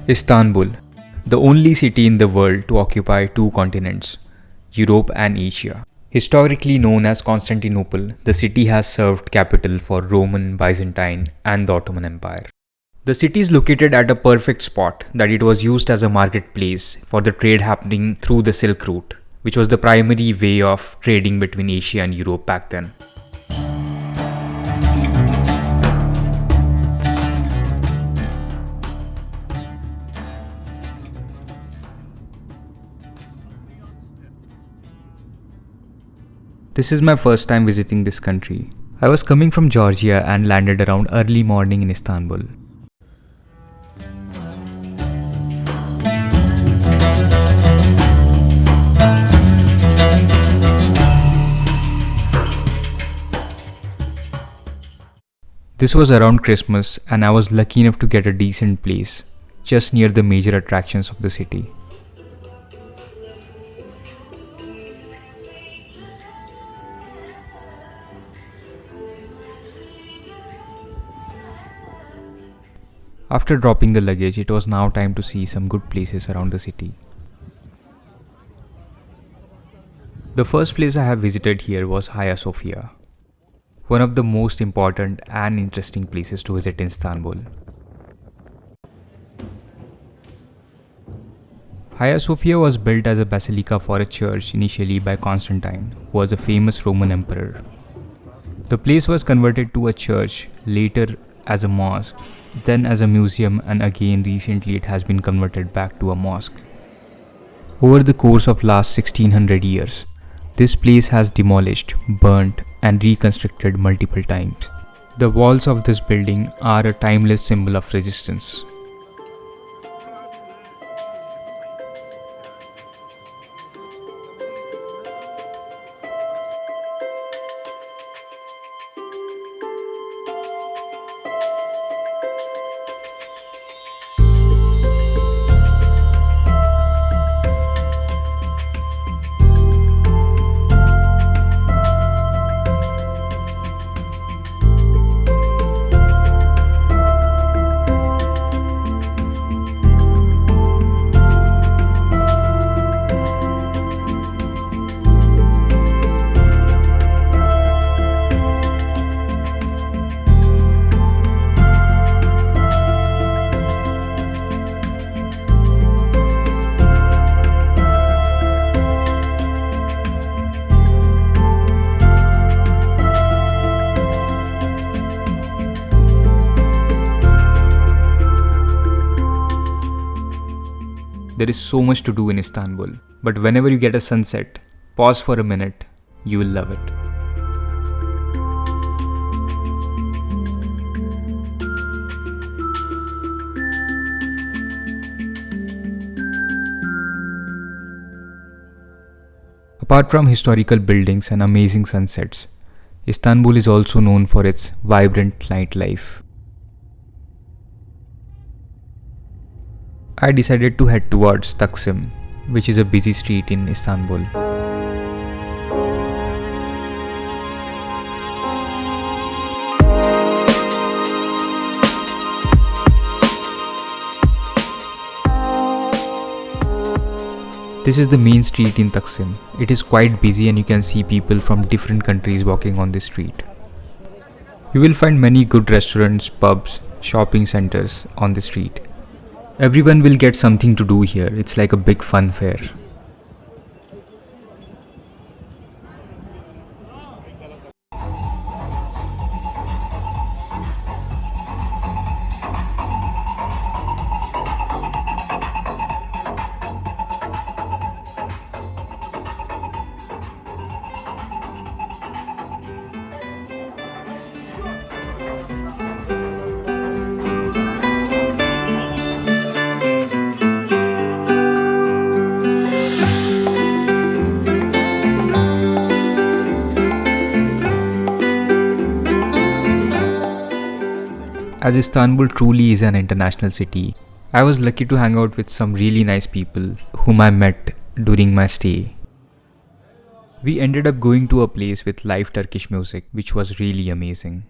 Istanbul, the only city in the world to occupy two continents, Europe and Asia. Historically known as Constantinople, the city has served capital for Roman, Byzantine, and the Ottoman Empire. The city is located at a perfect spot that it was used as a marketplace for the trade happening through the Silk Route, which was the primary way of trading between Asia and Europe back then. This is my first time visiting this country. I was coming from Georgia and landed around early morning in Istanbul. This was around Christmas and I was lucky enough to get a decent place, just near the major attractions of the city. After dropping the luggage, it was now time to see some good places around the city. The first place I have visited here was Hagia Sofia, one of the most important and interesting places to visit in Istanbul. Hagia Sophia was built as a basilica for a church initially by Constantine, who was a famous Roman emperor. The place was converted to a church, later as a mosque, then as a museum, and again recently it has been converted back to a mosque. Over the course of last 1600 years, this place has demolished, burnt, and reconstructed multiple times. The walls of this building are a timeless symbol of resistance. There is so much to do in Istanbul, but whenever you get a sunset, pause for a minute, you will love it. Apart from historical buildings and amazing sunsets, Istanbul is also known for its vibrant nightlife. I decided to head towards Taksim, which is a busy street in Istanbul. This is the main street in Taksim. It is quite busy and you can see people from different countries walking on this street. You will find many good restaurants, pubs, shopping centers on the street. Everyone will get something to do here. It's like a big fun fair. As Istanbul truly is an international city, I was lucky to hang out with some really nice people whom I met during my stay. We ended up going to a place with live Turkish music, which was really amazing.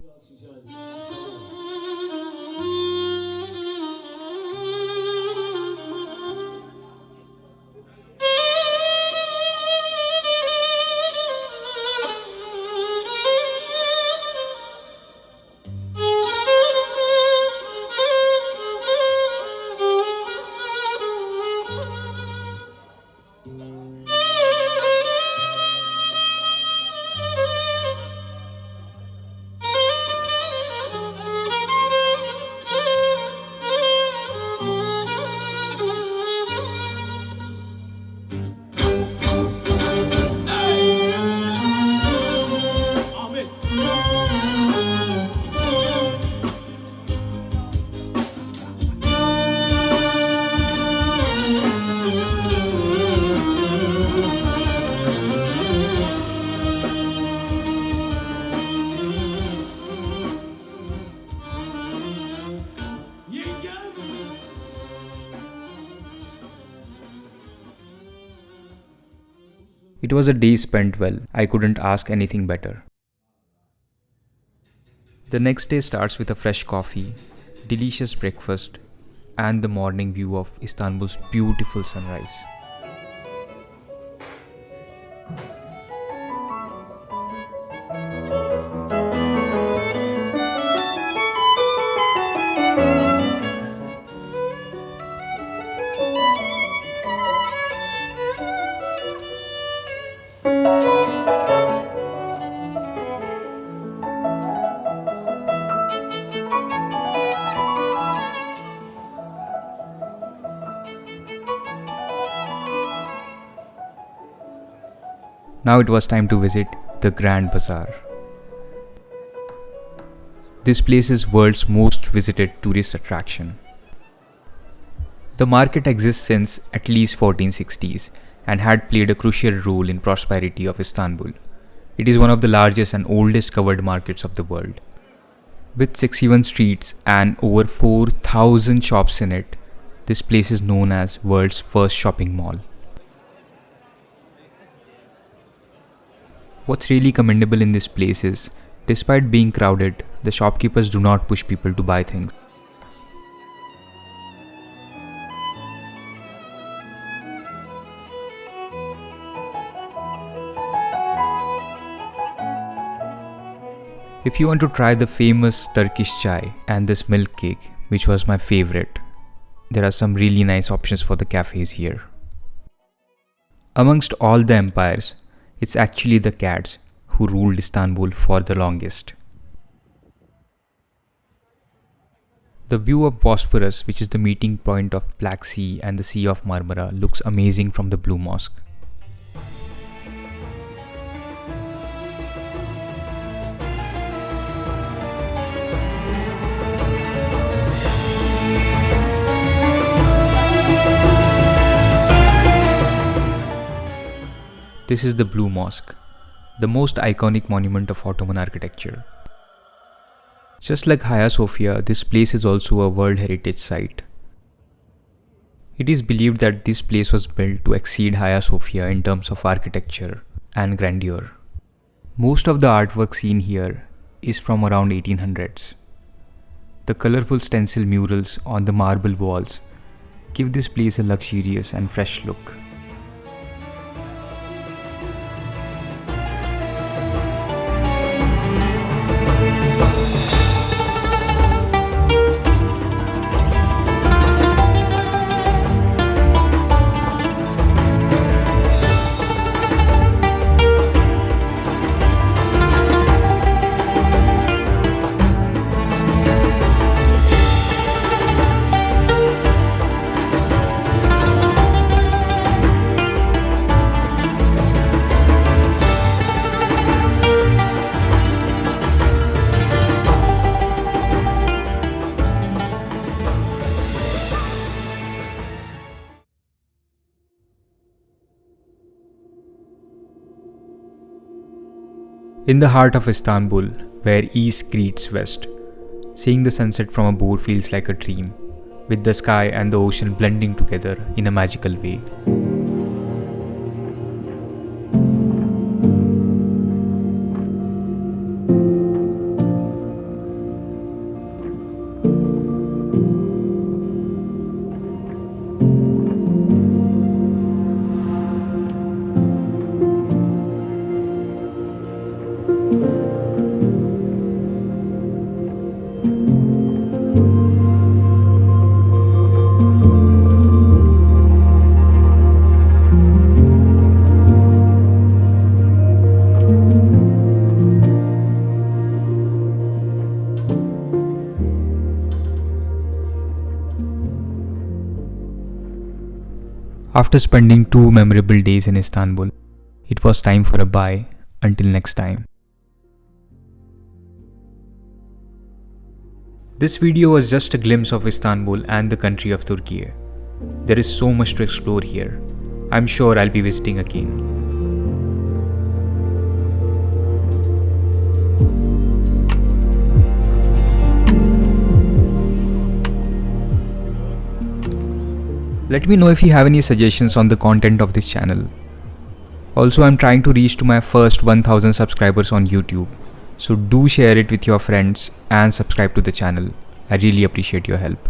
It was a day spent well. I couldn't ask anything better. The next day starts with a fresh coffee, delicious breakfast, and the morning view of Istanbul's beautiful sunrise. Now it was time to visit the Grand Bazaar. This place is world's most visited tourist attraction. The market exists since at least 1460s and had played a crucial role in prosperity of Istanbul. It is one of the largest and oldest covered markets of the world. With 61 streets and over 4,000 shops in it, this place is known as world's first shopping mall. What's really commendable in this place is, despite being crowded, the shopkeepers do not push people to buy things. If you want to try the famous Turkish chai and this milk cake, which was my favorite, there are some really nice options for the cafes here. Amongst all the empires, it's actually the cats who ruled Istanbul for the longest. The view of Bosphorus, which is the meeting point of Black Sea and the Sea of Marmara, looks amazing from the Blue Mosque. This is the Blue Mosque, the most iconic monument of Ottoman architecture. Just like Hagia Sophia, this place is also a World Heritage Site. It is believed that this place was built to exceed Hagia Sophia in terms of architecture and grandeur. Most of the artwork seen here is from around 1800s. The colorful stencil murals on the marble walls give this place a luxurious and fresh look. In the heart of Istanbul, where east greets west, seeing the sunset from a boat feels like a dream, with the sky and the ocean blending together in a magical way. After spending 2 memorable days in Istanbul, it was time for a bye until next time. This video was just a glimpse of Istanbul and the country of Turkey. There is so much to explore here. I'm sure I'll be visiting again. Let me know if you have any suggestions on the content of this channel. Also, I'm trying to reach to my first 1000 subscribers on YouTube. So do share it with your friends and subscribe to the channel. I really appreciate your help.